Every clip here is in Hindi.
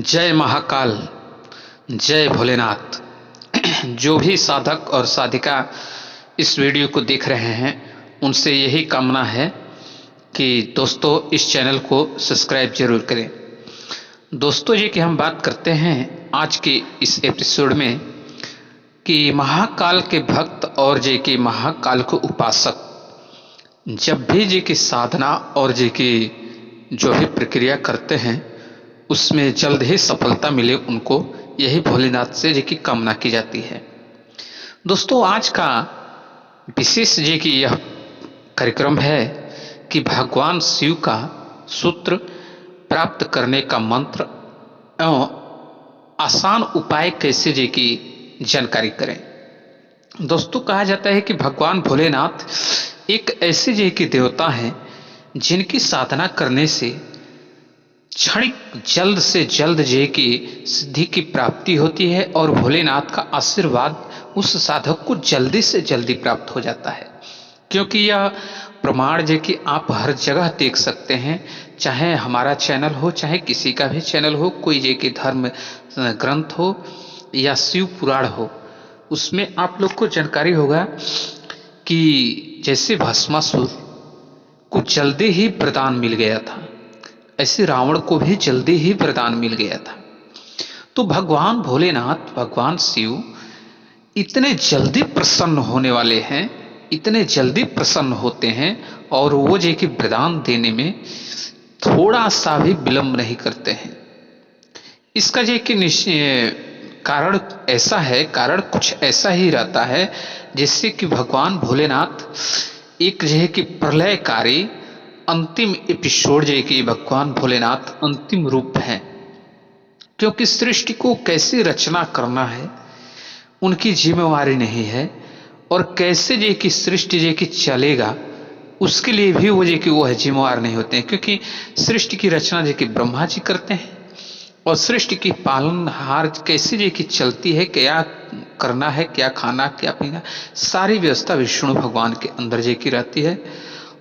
जय महाकाल, जय भोलेनाथ। जो भी साधक और साधिका इस वीडियो को देख रहे हैं उनसे यही कामना है कि दोस्तों इस चैनल को सब्सक्राइब जरूर करें। दोस्तों ये कि हम बात करते हैं आज के इस एपिसोड में कि महाकाल के भक्त और जे कि महाकाल को उपासक जब भी जे की साधना और जे की जो भी प्रक्रिया करते हैं उसमें जल्द ही सफलता मिले, उनको यही भोलेनाथ से जे की कामना की जाती है। दोस्तों आज का विशेष जे कि यह कार्यक्रम है कि भगवान शिव का सूत्र प्राप्त करने का मंत्र एवं आसान उपाय कैसे जे की जानकारी करें। दोस्तों कहा जाता है कि भगवान भोलेनाथ एक ऐसे जे की देवता हैं जिनकी साधना करने से क्षणिक जल्द से जल्द जे की सिद्धि की प्राप्ति होती है और भोलेनाथ का आशीर्वाद उस साधक को जल्दी से जल्दी प्राप्त हो जाता है। क्योंकि यह प्रमाण जे कि आप हर जगह देख सकते हैं, चाहे हमारा चैनल हो चाहे किसी का भी चैनल हो, कोई जे कि धर्म ग्रंथ हो या शिव पुराण हो, उसमें आप लोग को जानकारी होगा कि जैसे भस्मासुर को जल्दी ही वरदान मिल गया था, ऐसे रावण को भी जल्दी ही वरदान मिल गया था। तो भगवान भोलेनाथ, भगवान शिव इतने जल्दी प्रसन्न होने वाले हैं, इतने जल्दी प्रसन्न होते हैं और वो जे कि वरदान देने में थोड़ा सा भी विलंब नहीं करते हैं। इसका जे कि कारण ऐसा है, कारण कुछ ऐसा ही रहता है जिससे कि भगवान भोलेनाथ एक जो है कि प्रलयकारी अंतिम एपिसोड जो कि भगवान भोलेनाथ अंतिम रूप हैं। क्योंकि सृष्टि को कैसे रचना करना है उनकी जिम्मेवारी नहीं है और कैसे जो कि सृष्टि जो कि चलेगा उसके लिए भी वो जो कि वह जिम्मेवार नहीं होते हैं। क्योंकि सृष्टि की रचना जो कि ब्रह्मा जी करते हैं और सृष्टि की पालनहार कैसे जो कि चलती है, क्या करना है, क्या खाना क्या पीना, सारी व्यवस्था विष्णु भगवान के अंदर जो कि रहती है।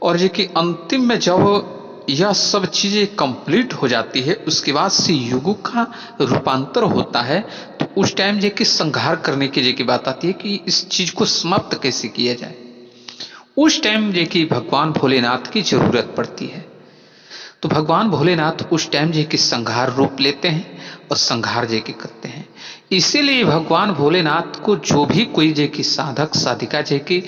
और जो कि अंतिम में जब यह सब चीजें कंप्लीट हो जाती है उसके बाद से युगों का रूपांतर होता है, तो उस टाइम जो कि संहार करने की जो कि बात आती है कि इस चीज को समाप्त कैसे किया जाए। उस टाइम जो कि भगवान भोलेनाथ की जरूरत पड़ती है। तो भगवान भोलेनाथ उस टाइम जो कि संहार रूप लेते हैं और संहार जो कि करते हैं। इसीलिए भगवान भोलेनाथ को जो भी कोई जो कि साधक साधिका जो कि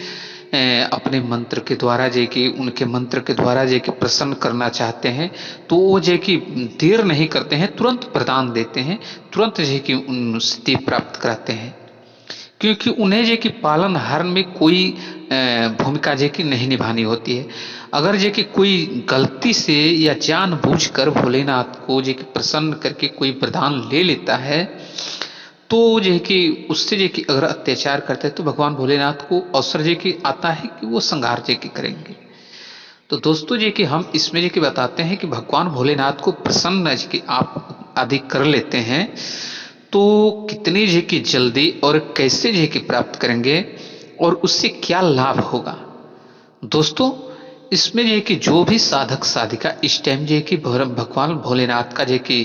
अपने मंत्र के द्वारा जे कि उनके मंत्र के द्वारा जे कि प्रसन्न करना चाहते हैं तो वो जे कि देर नहीं करते हैं, तुरंत प्रदान देते हैं, तुरंत जे कि उन सिद्धि प्राप्त कराते हैं। क्योंकि उन्हें जे कि पालन हारण में कोई भूमिका जे कि नहीं निभानी होती है। अगर जे कि कोई गलती से या जानबूझकर भोलेनाथ को जे कि प्रसन्न करके कोई वरदान ले लेता है तो जो कि उससे जो कि अगर अत्याचार करते हैं तो भगवान भोलेनाथ को अवसर जो कि आता है कि वो संहार जो कि करेंगे। तो दोस्तों जो कि हम इसमें जो कि बताते हैं कि भगवान भोलेनाथ को प्रसन्न जो कि आप आदि कर लेते हैं तो कितनी जो कि जल्दी और कैसे जो कि प्राप्त करेंगे और उससे क्या लाभ होगा। दोस्तों इसमें जो कि जो भी साधक साधिका इस टाइम जो कि भगवान भोलेनाथ का जो कि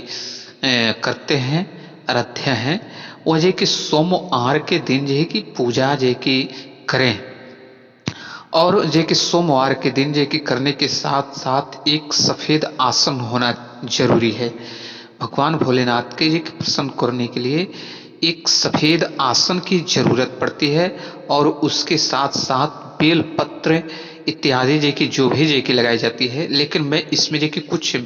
करते हैं, आराध्य हैं, वह जे कि सोमवार के दिन जे कि पूजा जे कि करें और जे कि सोमवार के दिन जे कि करने के साथ साथ एक सफेद आसन होना जरूरी है। भगवान भोलेनाथ के जे कि प्रसन्न करने के लिए एक सफेद आसन की जरूरत पड़ती है और उसके साथ साथ बेल पत्र इत्यादि जे कि जो भी जे कि लगाई जाती है। लेकिन मैं इसमें जे कि कुछ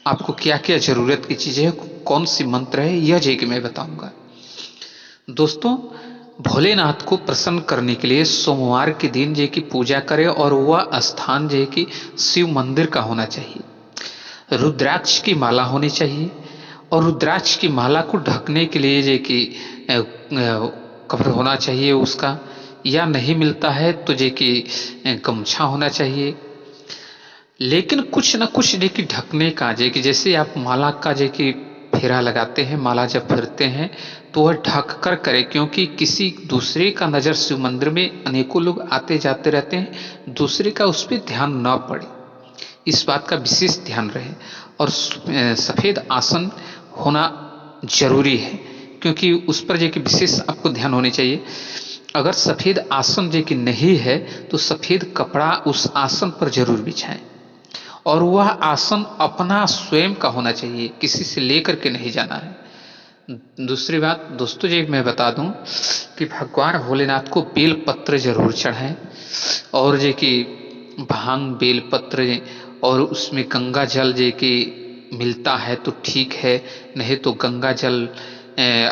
आपको क्या क्या जरूरत की चीजें है, कौन सी मंत्र है, यह जे कि मैं बताऊंगा। दोस्तों भोलेनाथ को प्रसन्न करने के लिए सोमवार के दिन जे कि पूजा करें और वह स्थान जे कि शिव मंदिर का होना चाहिए। रुद्राक्ष की माला होनी चाहिए और रुद्राक्ष की माला को ढकने के लिए जे कि कपड़ा होना चाहिए उसका, या नहीं मिलता है तो जे कि गमछा होना चाहिए। लेकिन कुछ न कुछ जे कि ढकने का जे कि जैसे आप माला का जे कि फेरा लगाते हैं, माला जब फिरते हैं तो वह ढक कर करे। क्योंकि किसी दूसरे का नज़र शिव मंदिर में अनेकों लोग आते जाते रहते हैं, दूसरे का उस पर ध्यान न पड़े, इस बात का विशेष ध्यान रहे। और सफ़ेद आसन होना जरूरी है, क्योंकि उस पर जो कि विशेष आपको ध्यान होने चाहिए। अगर सफ़ेद आसन जो कि नहीं है तो सफ़ेद कपड़ा उस आसन पर जरूर बिछाएं, और वह आसन अपना स्वयं का होना चाहिए, किसी से लेकर के नहीं जाना है। दूसरी बात दोस्तों जी मैं बता दूं कि भगवान भोलेनाथ को बेल पत्र जरूर चढ़ाएं, और जो कि भांग बेल पत्र और उसमें गंगा जल जो कि मिलता है तो ठीक है, नहीं तो गंगा जल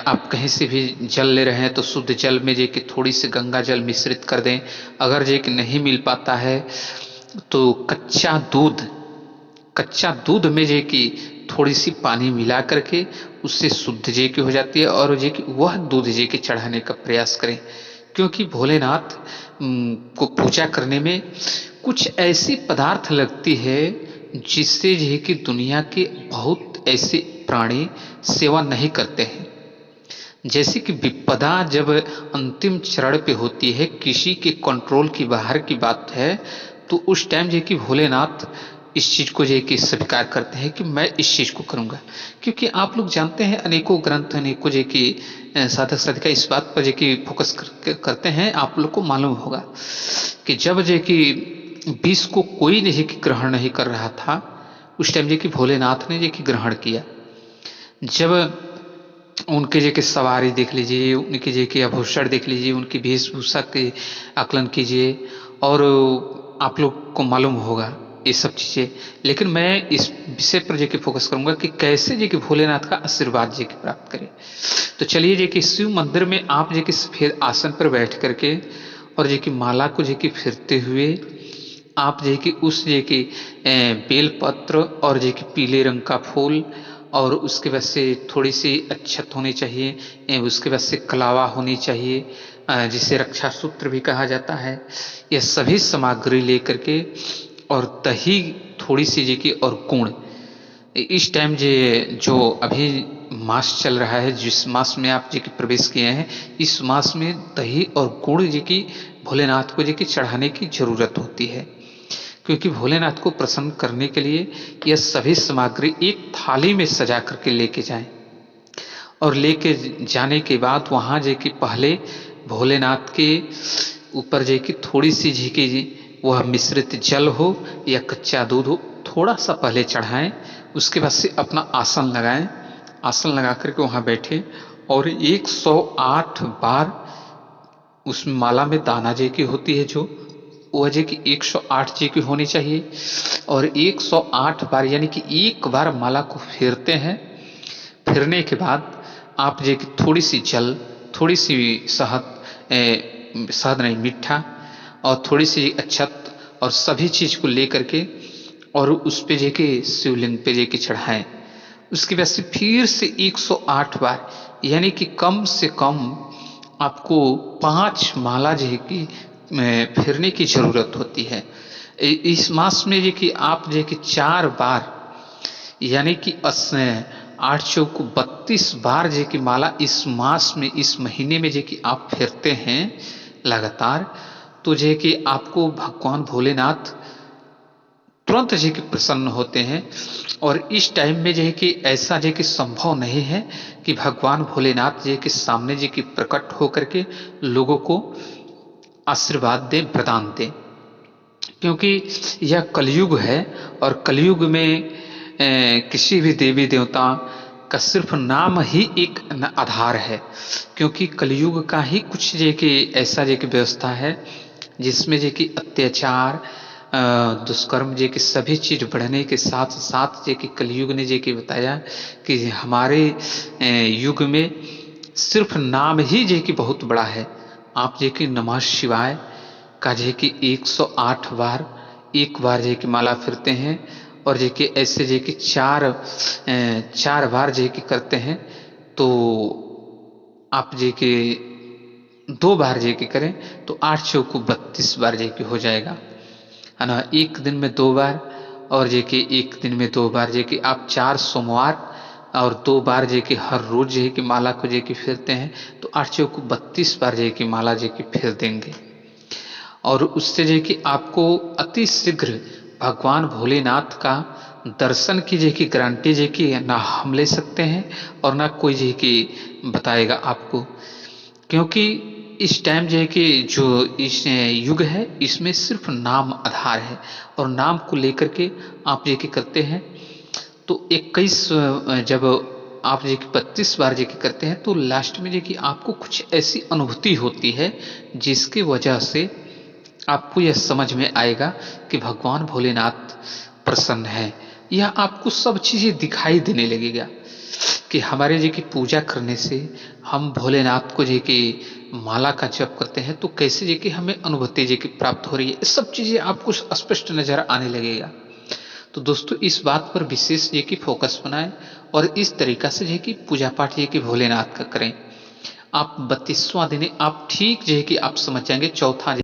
आप कहीं से भी जल ले रहे हैं तो शुद्ध जल में जो कि थोड़ी सी गंगा जल मिश्रित कर दें। अगर जो कि नहीं मिल पाता है तो कच्चा दूध में जो कि थोड़ी सी पानी मिला करके उससे शुद्ध जे की हो जाती है, और जे कि वह दूध जे के चढ़ाने का प्रयास करें, क्योंकि भोलेनाथ को पूजा करने में कुछ ऐसी पदार्थ लगती है जिससे जे कि दुनिया के बहुत ऐसे प्राणी सेवा नहीं करते हैं। जैसे कि विपदा जब अंतिम चरण पे होती है, किसी के कंट्रोल की बाहर की बात है, तो उस टाइम जे कि भोलेनाथ इस चीज को जो कि स्वीकार करते हैं कि मैं इस चीज को करूंगा। क्योंकि आप लोग जानते हैं अनेकों ग्रंथ अनेकों जो कि साधक साधिका इस बात पर जो कि फोकस करते हैं। आप लोग को मालूम होगा कि जब जो कि विष को कोई नहीं कि ग्रहण नहीं कर रहा था, उस टाइम जो कि भोलेनाथ ने जो कि ग्रहण किया। जब उनके जो कि सवारी देख लीजिए, उनके जो कि आभूषण देख लीजिए, उनकी वेशभूषा के आकलन कीजिए, और आप लोग को मालूम होगा ये सब चीज़ें। लेकिन मैं इस विषय पर जो फोकस करूंगा कि कैसे जो कि भोलेनाथ का आशीर्वाद जो कि प्राप्त करें। तो चलिए जो कि शिव मंदिर में आप जो कि सफेद आसन पर बैठ करके और जो कि माला को जो कि फिरते हुए आप जो कि उस जो कि बेल पत्र और जो कि पीले रंग का फूल, और उसके बाद से थोड़ी सी अच्छत होनी चाहिए, उसके बाद से कलावा होनी चाहिए जिसे रक्षा सूत्र भी कहा जाता है। यह सभी सामग्री लेकर के और दही थोड़ी सी जी की और गुण, इस टाइम जो अभी मास चल रहा है, जिस मास में आप जी की प्रवेश किए हैं, इस मास में दही और गुड़ जी की भोलेनाथ को जी की चढ़ाने की जरूरत होती है। क्योंकि भोलेनाथ को प्रसन्न करने के लिए यह सभी सामग्री एक थाली में सजा करके लेके जाएं, और लेके जाने के बाद वहाँ जे कि पहले भोलेनाथ के ऊपर जे कि थोड़ी सी झीकी वह मिश्रित जल हो या कच्चा दूध हो, थोड़ा सा पहले चढ़ाएं। उसके बाद से अपना आसन लगाएं, आसन लगा करके वहाँ बैठे और 108 बार उसमें माला में दाना जे की होती है, जो वह जे की 108 जे की होनी चाहिए, और 108 बार यानी कि एक बार माला को फेरते हैं। फिरने के बाद आप जे की थोड़ी सी जल, थोड़ी सी शहद नहीं मीठा, और थोड़ी सी अच्छत और सभी चीज को लेकर के और उस पे जे के शिवलिंग पे जे के चढ़ाएं। उसके बाद से फिर से 108 बार यानी कि कम से कम आपको 5 माला जो है कि फिरने की जरूरत होती है। इस मास में जो कि आप जो कि 4 बार यानी कि 8 चौक 32 बार जो कि माला इस मास में, इस महीने में जो कि आप फिरते हैं लगातार, तो जो कि आपको भगवान भोलेनाथ तुरंत जो कि प्रसन्न होते हैं। और इस टाइम में जो है कि ऐसा जो कि संभव नहीं है कि भगवान भोलेनाथ जो के सामने जो कि प्रकट होकर के लोगों को आशीर्वाद दें, प्रदान दें, क्योंकि यह कलयुग है और कलयुग में किसी भी देवी देवता का सिर्फ नाम ही एक आधार है। क्योंकि कलयुग का ही कुछ जो कि ऐसा जो कि व्यवस्था है जिसमें जो कि अत्याचार, दुष्कर्म जे की सभी चीज बढ़ने के साथ साथ जे कि कलयुग ने जे कि बताया कि हमारे युग में सिर्फ नाम ही जे कि बहुत बड़ा है। आप जे कि नमः शिवाय का जे कि 108 बार एक बार जे कि माला फिरते हैं, और जे कि ऐसे जे कि 4 बार जे कि करते हैं, तो आप जे कि 2 बार जे कि करें तो 8 चौको 32 बार जे कि हो जाएगा, है ना। एक दिन में 2 बार और जे कि एक दिन में 2 बार जे कि आप 4 सोमवार और 2 बार जे कि हर रोज जे कि माला को जे कि फिरते हैं, तो 8 चौको 32 बार जे कि माला जे कि फिर देंगे। और उससे जे कि आपको अति शीघ्र भगवान भोलेनाथ का दर्शन की जे की गारंटी जे की ना हम ले सकते हैं और ना कोई जे की बताएगा आपको, क्योंकि इस टाइम जो है कि जो इस युग है इसमें सिर्फ नाम आधार है और नाम को लेकर के आप ये कि करते हैं तो 21 जब आप ये कि 32 बार ये कि करते हैं तो लास्ट में ये कि आपको कुछ ऐसी अनुभूति होती है जिसकी वजह से आपको यह समझ में आएगा कि भगवान भोलेनाथ प्रसन्न है। यह आपको सब चीजें दिखाई देने लगेगा कि हमारे जी की पूजा करने से हम भोलेनाथ को जी की माला का जप करते हैं तो कैसे जी की हमें अनुभूति जी की प्राप्त हो रही है, ये सब चीजें आपको स्पष्ट नजर आने लगेगा। तो दोस्तों इस बात पर विशेष जी की फोकस बनाएं और इस तरीका से जी की पूजा पाठ जी की भोलेनाथ का करें। आप 32वां दिन आप ठीक जो है कि आप समझ जाएंगे, चौथा